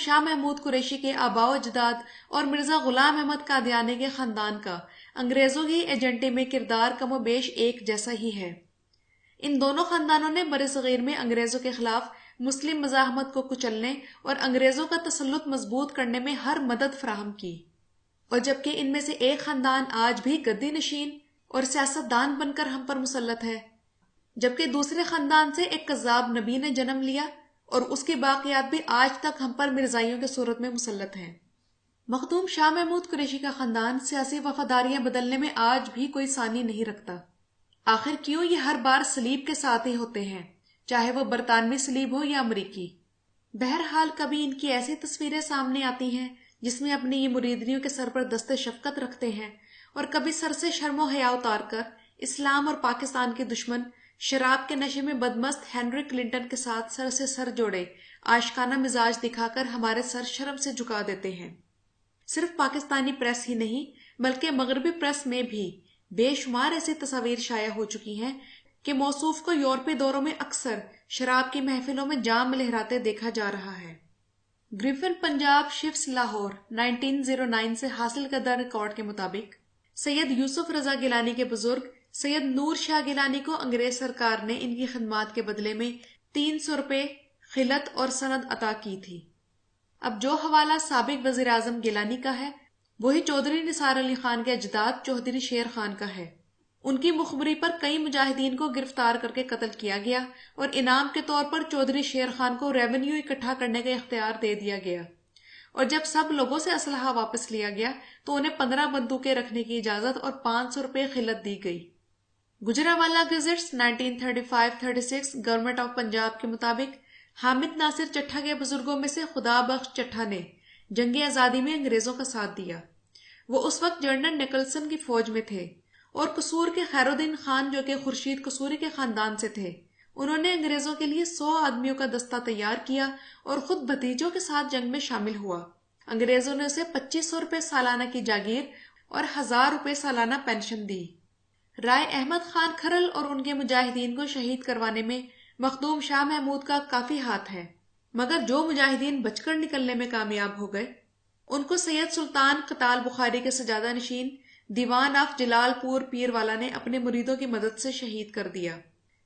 شاہ محمود قریشی کے آباء و اجداد اور مرزا غلام احمد قادیانی کے خاندان کا انگریزوں کی ایجنٹی میں کردار کم و بیش ایک جیسا ہی ہے۔ ان دونوں خاندانوں نے برصغیر میں انگریزوں کے خلاف مسلم مزاحمت کو کچلنے اور انگریزوں کا تسلط مضبوط کرنے میں ہر مدد فراہم کی، اور جبکہ ان میں سے ایک خاندان آج بھی گدی نشین اور سیاست دان بن کر ہم پر مسلط ہے، جبکہ دوسرے خاندان سے ایک کذاب نبی نے جنم لیا اور اس کی باقیات بھی آج تک ہم پر مرزائیوں کے صورت میں مسلط ہیں۔ مخدوم شاہ محمود قریشی کا خاندان سیاسی وفاداریاں بدلنے میں آج بھی کوئی ثانی نہیں رکھتا۔ آخر کیوں یہ ہر بار صلیب کے ساتھ ہی ہوتے ہیں، چاہے وہ برطانوی صلیب ہو یا امریکی؟ بہرحال کبھی ان کی ایسی تصویریں سامنے آتی ہیں جس میں اپنی یہ مریدنیوں کے سر پر دست شفقت رکھتے ہیں، اور کبھی سر سے شرم و حیا اتار کر اسلام اور پاکستان کے دشمن شراب کے نشے میں بدمست ہنری کلنٹن کے ساتھ سر سے سر جوڑے عاشقانہ مزاج دکھا کر ہمارے سر شرم سے جھکا دیتے ہیں۔ صرف پاکستانی پریس ہی نہیں بلکہ مغربی پریس میں بھی بے شمار ایسی تصاویر شائع ہو چکی ہیں کہ موصوف کو یورپی دوروں میں اکثر شراب کی محفلوں میں جام لہراتے دیکھا جا رہا ہے۔ گریفن پنجاب شفٹس لاہور 1909 سے حاصل کردہ ریکارڈ کے مطابق سید یوسف رضا گیلانی کے بزرگ سید نور شاہ گیلانی کو انگریز سرکار نے ان کی خدمات کے بدلے میں 300 روپے خلعت اور سند عطا کی تھی۔ اب جو حوالہ سابق وزیر اعظم گیلانی کا ہے وہی چودھری نثار علی خان کے اجداد چودھری شیر خان کا ہے۔ ان کی مخبری پر کئی مجاہدین کو گرفتار کر کے قتل کیا گیا اور انعام کے طور پر چودھری شیر خان کو ریونیو اکٹھا کرنے کا اختیار دے دیا گیا، اور جب سب لوگوں سے اسلحہ واپس لیا گیا تو انہیں 15 بندوقیں رکھنے کی اجازت اور 500 روپے خلعت دی گئی۔ Gujranwala gadgets 1935-36 government of Punjab کے مطابق حامد ناصر چٹھا کے بزرگوں میں سے خدا بخش چٹھا نے جنگ آزادی میں انگریزوں کا ساتھ دیا۔ وہ اس وقت جنرل نکلسن کی فوج میں تھے، اور قصور کے خیر الدین خان جو کہ خورشید قصوری کے خاندان سے تھے، انہوں نے انگریزوں کے لیے 100 آدمیوں کا دستہ تیار کیا اور خود بھتیجوں کے ساتھ جنگ میں شامل ہوا۔ انگریزوں نے اسے 2500 روپے سالانہ کی جاگیر اور 1000 روپے سالانہ پینشن دی۔ رائے احمد خان کھرل اور ان کے مجاہدین کو شہید کروانے میں مخدوم شاہ محمود کا کافی ہاتھ ہے، مگر جو مجاہدین بچ کر نکلنے میں کامیاب ہو گئے ان کو سید سلطان قتال بخاری کے سجادہ نشین دیوان آف جلال پور پیر والا نے اپنے مریدوں کی مدد سے شہید کر دیا۔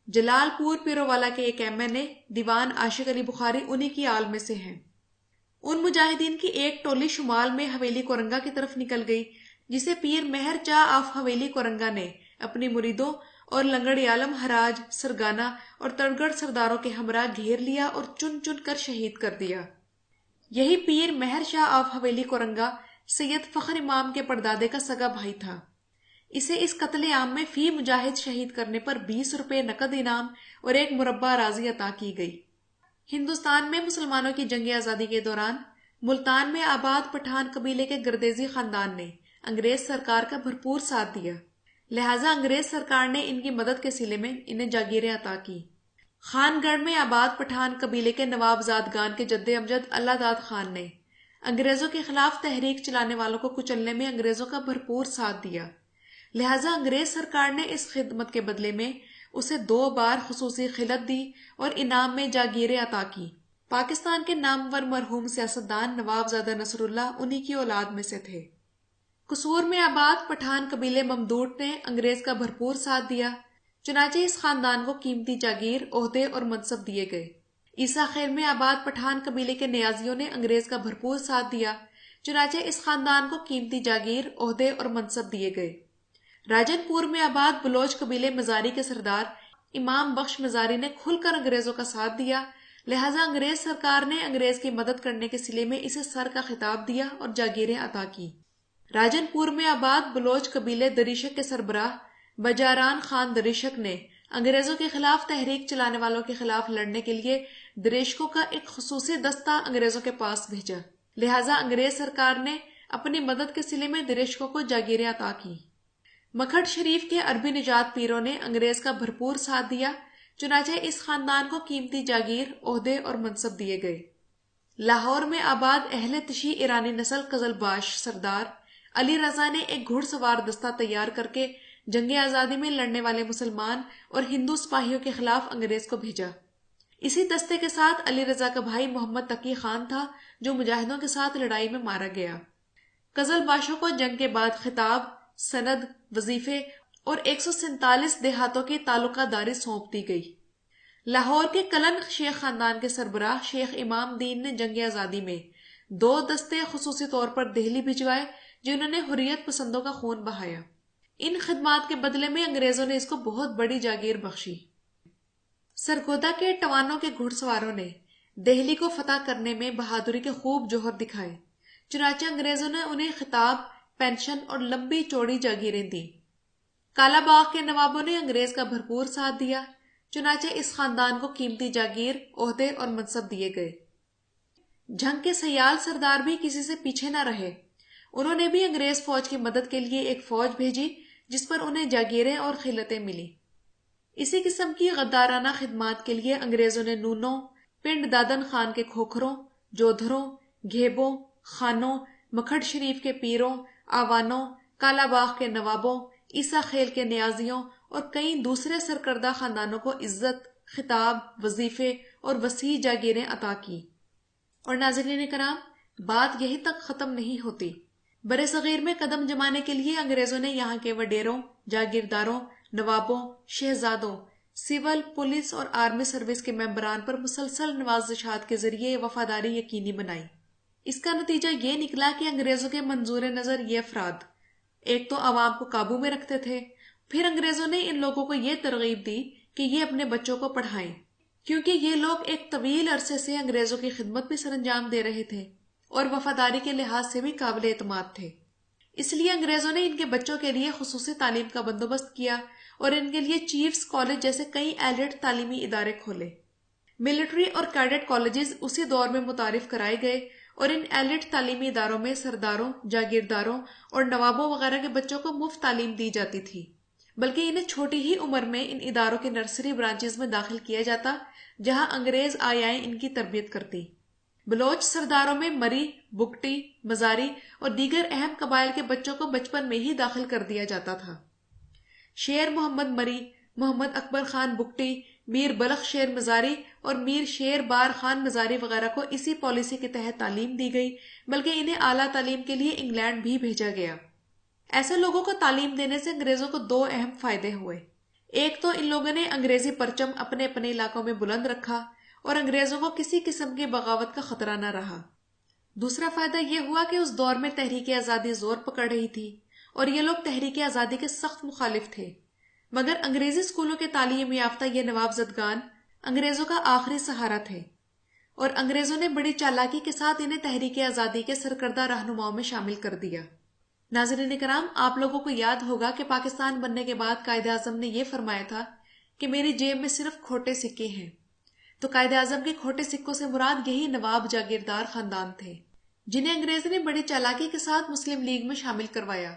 جلال پور پیرو والا کے ایک ایم این اے دیوان عاشق علی بخاری انہی کی آل میں سے ہیں۔ ان مجاہدین کی ایک ٹولی شمال میں حویلی کورنگا کی طرف نکل گئی، جسے پیر مہر چاہ آف حویلی کورنگا نے اپنی مریدوں اور لنگڑی عالم حراج سرگانا اور تڑگڑ سرداروں کے ہمراہ گھیر لیا اور چن چن کر شہید کر دیا۔ یہی پیر مہر شاہ آف حویلی کورنگا سید فخر امام کے پردادے کا سگا بھائی تھا۔ اسے اس قتل عام میں فی مجاہد شہید کرنے پر 20 روپے نقد انعام اور ایک مربع اراضی عطا کی گئی۔ ہندوستان میں مسلمانوں کی جنگ آزادی کے دوران ملتان میں آباد پٹھان قبیلے کے گردیزی خاندان نے انگریز سرکار کا بھرپور ساتھ دیا، لہٰذا انگریز سرکار نے ان کی مدد کے صلے میں انہیں جاگیریں عطا کی۔ خان گڑھ میں آباد پٹھان قبیلے کے نواب زادگان کے جد امجد اللہ داد خان نے انگریزوں کے خلاف تحریک چلانے والوں کو کچلنے میں انگریزوں کا بھرپور ساتھ دیا، لہٰذا انگریز سرکار نے اس خدمت کے بدلے میں اسے 2 بار خصوصی خلعت دی اور انعام میں جاگیریں عطا کی۔ پاکستان کے نامور مرحوم سیاستدان نواب زادہ نصر اللہ انہی کی اولاد میں سے تھے۔ قصور میں آباد پٹھان قبیلے ممدوٹ نے انگریز کا بھرپور ساتھ دیا، چنانچہ اس خاندان کو قیمتی جاگیر، عہدے اور منصب دیے گئے۔ عیسیٰ خیل میں آباد پٹھان قبیلے کے نیازیوں نے انگریز کا بھرپور ساتھ دیا، چنانچہ اس خاندان کو قیمتی جاگیر، عہدے اور منصب دیے گئے۔ راجن پور میں آباد بلوچ قبیلے مزاری کے سردار امام بخش مزاری نے کھل کر انگریزوں کا ساتھ دیا، لہٰذا انگریز سرکار نے انگریز کی مدد کرنے کے صلے میں اسے سر کا خطاب دیا اور جاگیریں عطا کی۔ راجن پور میں آباد بلوچ قبیلے دریشک کے سربراہ بجاران خان دریشک نے انگریزوں کے خلاف تحریک چلانے والوں کے خلاف لڑنے کے لیے دریشکوں کا ایک خصوصی دستہ انگریزوں کے پاس بھیجا، لہٰذا انگریز سرکار نے اپنی مدد کے صلے میں دریشکوں کو جاگیریں عطا کی۔ مکھڈ شریف کے عربی نجات پیروں نے انگریز کا بھرپور ساتھ دیا، چنانچہ اس خاندان کو قیمتی جاگیر، عہدے اور منصب دیے گئے۔ لاہور میں آباد اہل تشیع ایرانی نسل قزل باش سردار علی رضا نے ایک گھڑ سوار دستہ تیار کر کے جنگ آزادی میں لڑنے والے مسلمان اور ہندو سپاہیوں کے خلاف انگریز کو بھیجا۔ اسی دستے کے ساتھ علی رضا کا بھائی محمد تقی خان تھا جو مجاہدوں کے ساتھ لڑائی میں مارا گیا۔ قزلباشوں کو جنگ کے بعد خطاب، سند، وظیفے اور 147 دیہاتوں کی تعلقہ داری سونپ دی گئی۔ لاہور کے کلن شیخ خاندان کے سربراہ شیخ امام دین نے جنگ آزادی میں 2 دستے خصوصی طور پر دہلی بھجوائے جنہوں نے حریت پسندوں کا خون بہایا۔ ان خدمات کے بدلے میں انگریزوں نے اس کو بہت بڑی جاگیر بخشی۔ سرگودا کے ٹوانوں کے گھڑ سواروں نے دہلی کو فتح کرنے میں بہادری کے خوب جوہر دکھائے، چنانچہ انگریزوں نے انہیں خطاب، پینشن اور لمبی چوڑی جاگیریں دیں۔ کالا باغ کے نوابوں نے انگریز کا بھرپور ساتھ دیا، چنانچہ اس خاندان کو قیمتی جاگیر، عہدے اور منصب دیے گئے۔ جنگ کے سیال سردار بھی کسی سے پیچھے نہ رہے، انہوں نے بھی انگریز فوج کی مدد کے لیے ایک فوج بھیجی جس پر انہیں جاگیریں اور خلعتیں ملی۔ اسی قسم کی غدارانہ خدمات کے لیے انگریزوں نے نونوں، پنڈ دادن خان کے کھوکھروں، جودھروں، گھیبوں، خانوں، مکھڈ شریف کے پیروں، آوانوں، کالا باغ کے نوابوں، عیسیٰ خیل کے نیازیوں اور کئی دوسرے سرکردہ خاندانوں کو عزت، خطاب، وظیفے اور وسیع جاگیریں عطا کی۔ اور ناظرین کرام، بات یہی تک ختم نہیں ہوتی۔ برِ صغیر میں قدم جمانے کے لیے انگریزوں نے یہاں کے وڈیروں، جاگیرداروں، نوابوں، شہزادوں، سول، پولیس اور آرمی سروس کے ممبران پر مسلسل نوازشات کے ذریعے وفاداری یقینی بنائی۔ اس کا نتیجہ یہ نکلا کہ انگریزوں کے منظور نظر یہ افراد ایک تو عوام کو قابو میں رکھتے تھے، پھر انگریزوں نے ان لوگوں کو یہ ترغیب دی کہ یہ اپنے بچوں کو پڑھائیں، کیونکہ یہ لوگ ایک طویل عرصے سے انگریزوں کی خدمت بھی سر انجام دے رہے تھے اور وفاداری کے لحاظ سے بھی قابل اعتماد تھے۔ اس لیے انگریزوں نے ان کے بچوں کے لیے خصوصی تعلیم کا بندوبست کیا اور ان کے لیے چیفز کالج جیسے کئی ایلیٹ تعلیمی ادارے کھولے۔ ملٹری اور کیڈٹ کالجز اسی دور میں متعارف کرائے گئے اور ان ایلیٹ تعلیمی اداروں میں سرداروں، جاگیرداروں اور نوابوں وغیرہ کے بچوں کو مفت تعلیم دی جاتی تھی، بلکہ انہیں چھوٹی ہی عمر میں ان اداروں کے نرسری برانچز میں داخل کیا جاتا جہاں انگریز آیائیں ان کی تربیت کرتی۔ بلوچ سرداروں میں مری، بگٹی، مزاری اور دیگر اہم قبائل کے بچوں کو بچپن میں ہی داخل کر دیا جاتا تھا۔ شیر محمد مری، محمد اکبر خان بگٹی، میر بلخ شیر مزاری اور میر شیر بار خان مزاری وغیرہ کو اسی پالیسی کے تحت تعلیم دی گئی، بلکہ انہیں اعلیٰ تعلیم کے لیے انگلینڈ بھی بھیجا گیا۔ ایسے لوگوں کو تعلیم دینے سے انگریزوں کو 2 اہم فائدے ہوئے۔ ایک تو ان لوگوں نے انگریزی پرچم اپنے اپنے علاقوں میں بلند رکھا اور انگریزوں کو کسی قسم کی بغاوت کا خطرہ نہ رہا۔ دوسرا فائدہ یہ ہوا کہ اس دور میں تحریک آزادی زور پکڑ رہی تھی اور یہ لوگ تحریک آزادی کے سخت مخالف تھے، مگر انگریزی اسکولوں کے تعلیم یافتہ یہ نواب زدگان انگریزوں کا آخری سہارا تھے، اور انگریزوں نے بڑی چالاکی کے ساتھ انہیں تحریک آزادی کے سرکردہ رہنماؤں میں شامل کر دیا۔ ناظرین کرام، آپ لوگوں کو یاد ہوگا کہ پاکستان بننے کے بعد قائد اعظم نے یہ فرمایا تھا کہ میری جیب میں صرف کھوٹے سکے ہیں، تو قائد اعظم کے کھوٹے سکوں سے مراد یہی نواب جاگیردار خاندان تھے جنہیں انگریز نے بڑی چالاکی کے ساتھ مسلم لیگ میں شامل کروایا۔